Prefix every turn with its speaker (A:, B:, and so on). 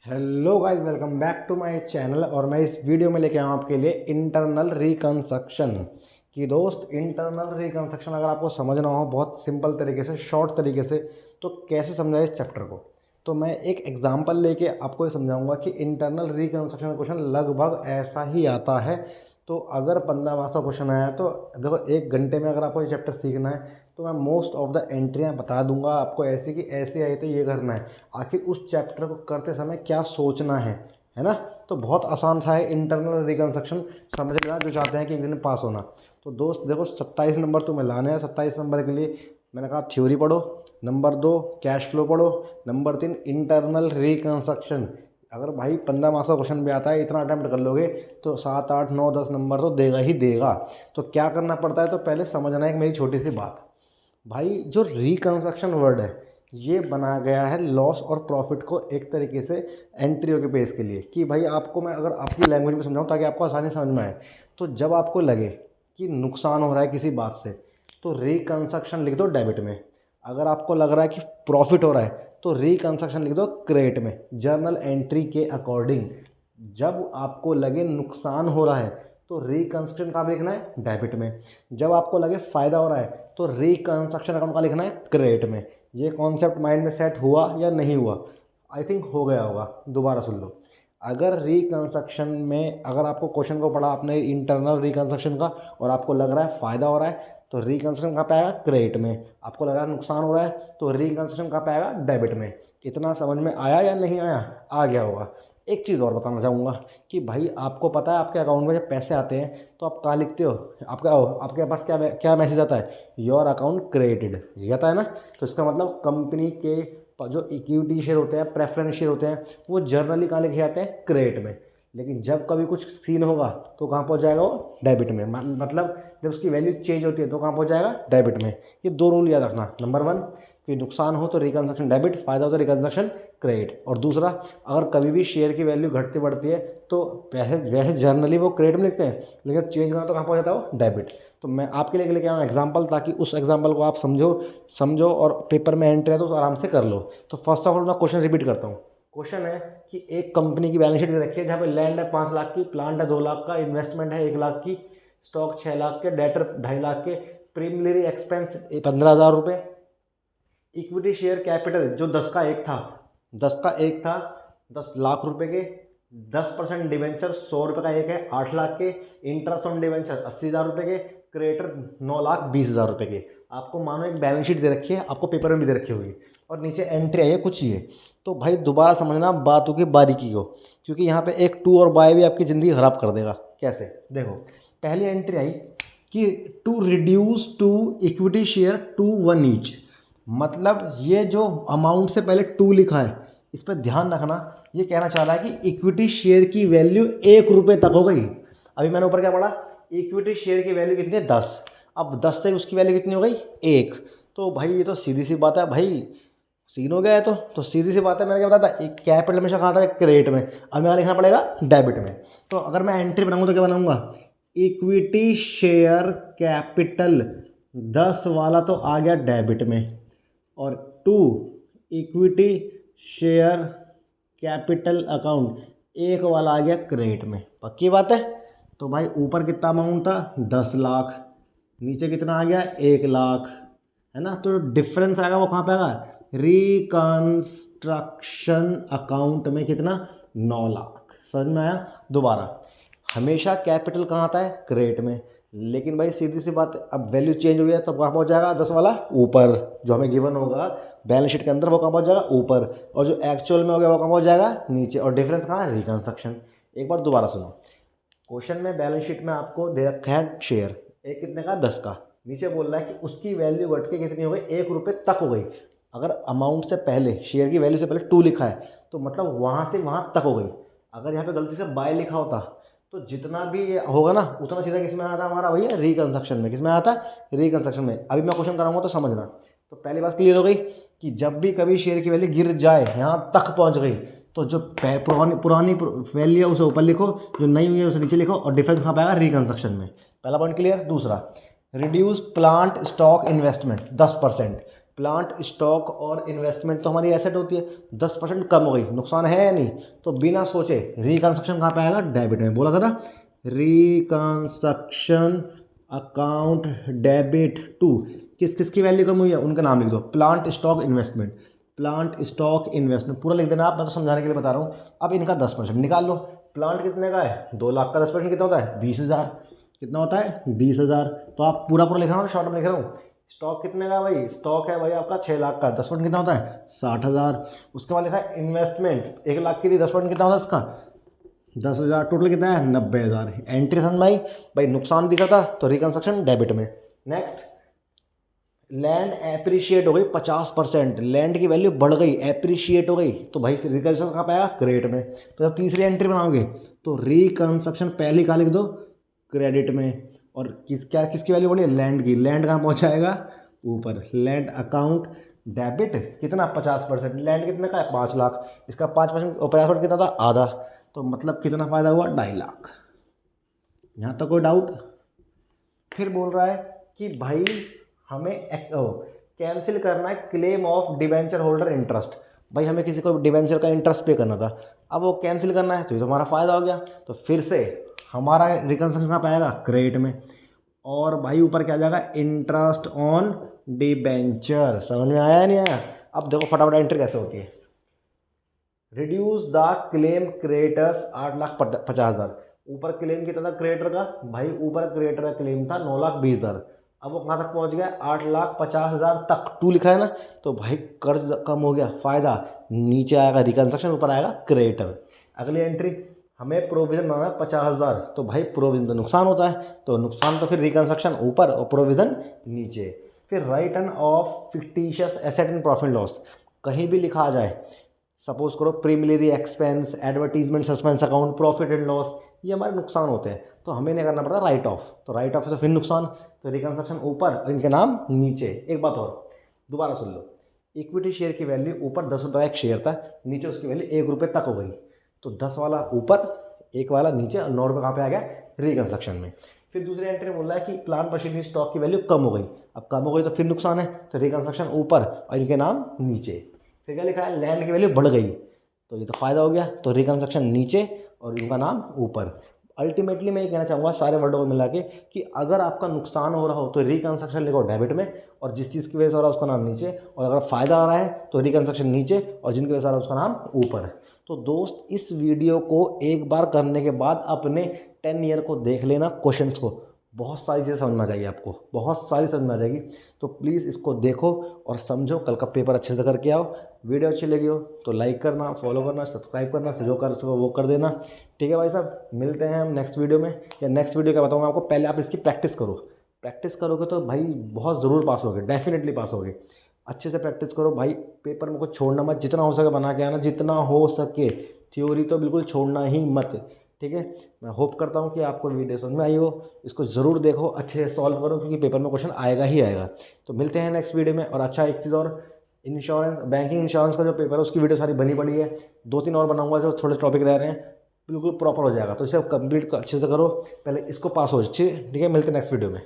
A: Hello guys, welcome back to my channel. और मैं इस वीडियो में लेके आया हूँ आपके लिए इंटरनल रिकंस्ट्रक्शन की। दोस्त, इंटरनल रिकंस्ट्रक्शन अगर आपको समझना हो बहुत सिंपल तरीके से, शॉर्ट तरीके से, तो कैसे समझाए इस चैप्टर को, तो मैं एक एग्जांपल लेके आपको ये समझाऊंगा कि इंटरनल रिकंस्ट्रक्शन का क्वेश्चन लगभग ऐसा ही आता है। तो अगर 15 मार्क्स का क्वेश्चन आया तो देखो, 1 घंटे में अगर आपको ये चैप्टर सीखना है तो मैं मोस्ट ऑफ द एंट्रियाँ बता दूंगा आपको, ऐसी कि ऐसे आई तो ये करना है। आखिर उस चैप्टर को करते समय क्या सोचना है ना। तो बहुत आसान सा है इंटरनल रिकंस्ट्रक्शन, समझ लेना जो चाहते हैं कि एक दिन में पास होना। तो दोस्त देखो, 27 नंबर तुम्हें लाने हैं। 27 नंबर के लिए मैंने कहा थ्योरी पढ़ो, नंबर 2 कैश फ्लो पढ़ो, नंबर 3 इंटरनल रिकंस्ट्रक्शन। अगर भाई 15 मार्क्स का क्वेश्चन भी आता है, इतना अटैम्प्ट कर लोगे तो 7 8 9 10 नंबर तो देगा ही देगा। तो क्या करना पड़ता है, तो पहले समझना है एक मेरी छोटी सी बात। भाई जो रिकंस्ट्रक्शन वर्ड है ये बना गया है लॉस और प्रॉफिट को एक तरीके से एंट्रियों के बेस के लिए, कि भाई आपको मैं अगर आपसी लैंग्वेज में समझाऊं ताकि आपको आसानी समझ में आए। तो जब आपको लगे कि नुकसान हो रहा है किसी बात से तो रिकंस्ट्रक्शन लिख दो डेबिट में। अगर आपको लग रहा है कि प्रॉफिट हो रहा है तो रिकंस्ट्रक्शन लिख दो क्रेडिट में, जर्नल एंट्री के अकॉर्डिंग। जब आपको लगे नुकसान हो रहा है तो रिकंस्ट्रक्शन का लिखना है डेबिट में। जब आपको लगे फ़ायदा हो रहा है तो रिकंस्ट्रक्शन अकाउंट का लिखना है क्रेडिट में। ये कॉन्सेप्ट माइंड में सेट हुआ या नहीं हुआ? आई थिंक हो गया होगा, दोबारा सुन लो। अगर रिकंस्ट्रक्शन में, अगर आपको क्वेश्चन को पढ़ा आपने इंटरनल रिकंस्ट्रक्शन का और आपको लग रहा है फ़ायदा हो रहा है तो रिकंस्ट्रक्शन कहाँ पे आएगा? क्रेडिट में। आपको लग रहा है नुकसान हो रहा है तो रिकंस्ट्रक्शन कहाँ पे आएगा? डेबिट में। इतना समझ में आया या नहीं आया? आ गया होगा। एक चीज़ और बताना चाहूँगा कि भाई आपको पता है आपके अकाउंट में जब पैसे आते हैं तो आप कहाँ लिखते हो? आपके पास क्या क्या मैसेज आता है? योर अकाउंट क्रेडिटेड, ये आता है ना। तो इसका मतलब कंपनी के जो इक्विटी शेयर होते हैं, प्रेफरेंस शेयर होते हैं, वो जर्नली कहाँ लिखे जाते हैं? क्रेडिट में। लेकिन जब कभी कुछ सीन होगा तो कहाँ पहुँच जाएगा वो? डेबिट में। मतलब जब उसकी वैल्यू चेंज होती है तो कहाँ पहुँच जाएगा? डेबिट में। ये दो रूल याद रखना। नंबर 1, कि नुकसान हो तो रिकंस्ट्रक्शन डेबिट, फायदा हो तो रिकंस्ट्रक्शन क्रेडिट। और दूसरा, अगर कभी भी शेयर की वैल्यू घटती बढ़ती है तो वैसे वैसे जर्नली वो क्रेडिट में लिखते हैं, लेकिन चेंज करना तो कहाँ पहुँच जाता है? वो डेबिट। तो मैं आपके लिए लेके आया हूँ एग्जाम्पल, ताकि उस एग्जाम्पल को आप समझो और पेपर में एंट्री है तो आराम से कर लो। तो फर्स्ट ऑफ ऑल मैं क्वेश्चन रिपीट करता हूँ। क्वेश्चन है कि एक कंपनी की बैलेंस शीट दे रखी है जहाँ पे लैंड है 5 लाख की, प्लांट है 2 लाख का, इन्वेस्टमेंट है 1 लाख की, स्टॉक 6 लाख के, डेटर 2.5 लाख के, प्रीमिलरी एक्सपेंस 15,000 रुपये, इक्विटी शेयर कैपिटल जो 10 लाख रुपए के, 10% डिवेंचर 100 रुपये का एक है 8 लाख के, इंटरेस्ट ऑन डिवेंचर 80,000 रुपये के, क्रेडिटर 9,20,000 रुपये के। आपको मानो एक बैलेंस शीट दे रखी है, आपको पेपर में भी दे रखी होगी और नीचे एंट्री आई है कुछ ये। तो भाई दोबारा समझना बातों की बारीकी को, क्योंकि यहाँ पे एक टू और बाय भी आपकी ज़िंदगी ख़राब कर देगा। कैसे? देखो, पहली एंट्री आई कि to reduce to equity share to 1 each. मतलब ये जो अमाउंट से पहले 2 लिखा है इस पर ध्यान रखना। ये कहना चाह रहा है कि इक्विटी शेयर की वैल्यू 1 रुपये तक हो गई। अभी मैंने ऊपर क्या पढ़ा? इक्विटी शेयर की वैल्यू कितनी है? 10। अब 10 से उसकी वैल्यू कितनी हो गई? 1। तो भाई ये तो सीधी सी बात है भाई, सीन हो गया है। तो सीधी सी बात है, मैंने क्या बताया था? एक कैपिटल हमेशा कहाँ था? क्रेडिट में। अब यहाँ लिखना पड़ेगा डेबिट में। तो अगर मैं एंट्री बनाऊंगा तो क्या बनाऊंगा? इक्विटी शेयर कैपिटल 10 वाला तो आ गया डेबिट में, और 2 इक्विटी शेयर कैपिटल अकाउंट 1 वाला आ गया क्रेडिट में। पक्की बात है? तो भाई ऊपर कितना अमाउंट था? 10 लाख, नीचे कितना आ गया? 1 लाख, है ना। तो डिफरेंस आएगा वो कहाँ पे आएगा? रिकंस्ट्रक्शन अकाउंट में कितना? 9 लाख। समझ में आया? दोबारा, हमेशा कैपिटल कहाँ आता है? क्रेडिट में। लेकिन भाई सीधी सी बात है, अब वैल्यू चेंज हो गया तब कहाँ पहुँच जाएगा? 10 वाला ऊपर, जो हमें गिवन होगा बैलेंस शीट के अंदर वो कहाँ पहुँच जाएगा? ऊपर। और जो एक्चुअल में हो गया वो कहाँ पहुँच जाएगा? नीचे। और डिफरेंस कहाँ है? रिकंस्ट्रक्शन। एक बार दोबारा सुनो। क्वेश्चन में बैलेंस शीट में आपको दे रखा है शेयर, एक कितने का? 10 का। नीचे बोल रहा है कि उसकी वैल्यू घट के कितनी हो गई? 1 रुपये तक हो गई। अगर अमाउंट से पहले, शेयर की वैल्यू से पहले 2 लिखा है तो मतलब वहाँ से वहाँ तक हो गई। अगर यहाँ पे गलती से बाय लिखा होता तो जितना भी ये होगा ना उतना सीधा किस में आता हमारा भैया? रिकंस्ट्रक्शन में। किस में आता? रिकंस्ट्रक्शन में। अभी मैं क्वेश्चन कराऊंगा तो समझना। तो पहली बात क्लियर हो गई कि जब भी कभी शेयर की वैल्यू गिर जाए, यहाँ तक पहुँच गई, तो जो पुरानी वैल्यू है उसे ऊपर लिखो, जो नई हुई है उसे नीचे लिखो, और डिफरेंस कहाँ पे आएगा? रिकंस्ट्रक्शन में। पहला पॉइंट क्लियर। दूसरा, reduce plant stock investment 10%। Plant stock और इन्वेस्टमेंट तो हमारी एसेट होती है, 10% कम हो गई, नुकसान है या नहीं? तो बिना सोचे रिकंस्ट्रक्शन कहाँ पे आएगा? डेबिट में। बोला था ना, रिकंस्ट्रक्शन अकाउंट डेबिट टू किस किस की वैल्यू कम हुई है उनका नाम लिख दो। Plant stock investment, plant stock investment पूरा लिख देना आप, मैं तो समझाने के लिए बता रहा हूँ। अब इनका 10% निकाल लो। प्लांट कितने का है? 2 लाख का 10% कितना होता है? 20,000। कितना होता है? 20,000। तो आप पूरा पूरा लिख रहा हूँ, शॉर्ट में लिख रहा हूँ। स्टॉक कितने का भाई? स्टॉक है भाई आपका 6 लाख का, 10% कितना होता है? 60,000। उसके बाद लिखा है इन्वेस्टमेंट 1 लाख की थी, 10% कितना होता है इसका? 10,000। टोटल कितना है? 90,000। एंट्री समझ में आई? भाई नुकसान दिखा था तो रिकंस्ट्रक्शन डेबिट में। नेक्स्ट, लैंड एप्रिशिएट हो गई 50%, लैंड की वैल्यू बढ़ गई, एप्रिशिएट हो गई, तो भाई रिकंस्ट्रक्शन कहाँ पे आएगा? क्रेडिट में। तो जब तीसरी एंट्री बनाओगे तो रिकंस्ट्रक्शन पहली कहाँ लिख दो? क्रेडिट में। और किसकी वैल्यू बढ़ी है? लैंड की। लैंड कहाँ पहुँचाएगा? ऊपर। लैंड अकाउंट डेबिट कितना? 50%। लैंड कितने का है? 5 लाख। इसका 5% और 50% कितना था? आधा। तो मतलब कितना फ़ायदा हुआ? 2.5 लाख। यहाँ तक कोई डाउट? फिर बोल रहा है कि भाई हमें कैंसिल करना है claim of debenture holder interest. भाई हमें किसी को डिवेंचर का इंटरेस्ट पे करना था, अब वो कैंसिल करना है, तो ये तो हमारा फ़ायदा हो गया। तो फिर से हमारा रिकंस्ट्रक्शन कहाँ पाएगा? क्रेडिट में। और भाई ऊपर क्या आ जाएगा? Interest on debenture. समझ में आया या नहीं आया? अब देखो फटाफट एंट्री कैसे होती है। Reduce the claim creditors 8,50,000। ऊपर क्लेम कितना था क्रिएटर का? भाई ऊपर क्रिएटर का क्लेम था 9,20,000। अब वो कहाँ तक पहुँच गया? 8,50,000 तक। टू लिखा है ना, तो भाई कर्ज कम हो गया, फायदा। नीचे आएगा रिकंस्ट्रक्शन, ऊपर आएगा क्रिएटर। अगली एंट्री, हमें प्रोविजन मांगा 50,000, तो भाई प्रोविजन तो नुकसान होता है, तो नुकसान तो फिर रिकंस्ट्रक्शन ऊपर और प्रोविजन नीचे। फिर written of fictitious asset in profit loss, कहीं भी लिखा आ जाए, सपोज करो प्रीमिलरी expense, advertisement, suspense account, profit and loss, ये हमारे नुकसान होते हैं, तो हमें नहीं करना पड़ता राइट ऑफ। तो राइट ऑफ से फिर नुकसान, तो रिकंस्ट्रक्शन ऊपर और इनके नाम नीचे। एक बात और दोबारा सुन लो, इक्विटी शेयर की वैल्यू ऊपर 10 रुपये का एक शेयर था, नीचे उसकी वैल्यू 1 रुपये तक हो गई, तो 10 वाला ऊपर, 1 वाला नीचे, और 9 रुपये कहाँ पे आ गया? रिकंस्ट्रक्शन में। फिर दूसरी एंट्री में बोल रहा है कि प्लांट मशीनरी स्टॉक की वैल्यू कम हो गई। अब कम हो गई तो फिर नुकसान है, तो रिकंस्ट्रक्शन ऊपर और इनके नाम नीचे। फिर क्या लिखा है? लैंड की वैल्यू बढ़ गई, तो ये तो फायदा हो गया, तो रिकंस्ट्रक्शन नीचे और इनका नाम ऊपर। अल्टीमेटली मैं ये कहना चाहूँगा सारे वर्डों को मिला के कि अगर आपका नुकसान हो रहा हो तो रिकंस्ट्रक्शन लिखो डेबिट में, और जिस चीज़ की वजह से हो रहा है उसका नाम नीचे, और अगर फ़ायदा आ रहा है तो रिकंस्ट्रक्शन नीचे, और जिनकी वजह से आ रहा है उसका नाम ऊपर। तो दोस्त इस वीडियो को एक बार करने के बाद अपने 10 ईयर को देख लेना, क्वेश्चंस को, बहुत सारी चीज़ें समझ में आ जाएगी आपको, बहुत सारी समझ में आ जाएगी। तो प्लीज़ इसको देखो और समझो, कल का पेपर अच्छे से करके आओ। वीडियो अच्छी लगी हो तो लाइक करना, फॉलो करना, सब्सक्राइब करना, जो कर सको वो कर देना। ठीक है भाई साहब, मिलते हैं हम नेक्स्ट वीडियो में। या नेक्स्ट वीडियो क्या बताऊँगा आपको, पहले आप इसकी प्रैक्टिस करो। प्रैक्टिस करोगे तो भाई बहुत ज़रूर पास होगे, डेफिनेटली पास होगे। अच्छे से प्रैक्टिस करो भाई, पेपर में कुछ छोड़ना मत, जितना हो सके बना के आना, जितना हो सके। थ्योरी तो बिल्कुल छोड़ना ही मत। ठीक है, मैं होप करता हूँ कि आपको वीडियो समझ में आई हो। इसको ज़रूर देखो, अच्छे से सॉल्व करो, क्योंकि पेपर में क्वेश्चन आएगा ही आएगा। तो मिलते हैं नेक्स्ट वीडियो में। और अच्छा एक चीज़ और, इंश्योरेंस, बैंकिंग इंश्योरेंस का जो पेपर है उसकी वीडियो सारी बनी पड़ी है, 2-3 और बनाऊंगा जो थोड़े टॉपिक रह रहे हैं, बिल्कुल प्रॉपर हो जाएगा। तो इसे कंप्लीट अच्छे से करो, पहले इसको पास हो अच्छे। ठीक है, मिलते हैं नेक्स्ट वीडियो में।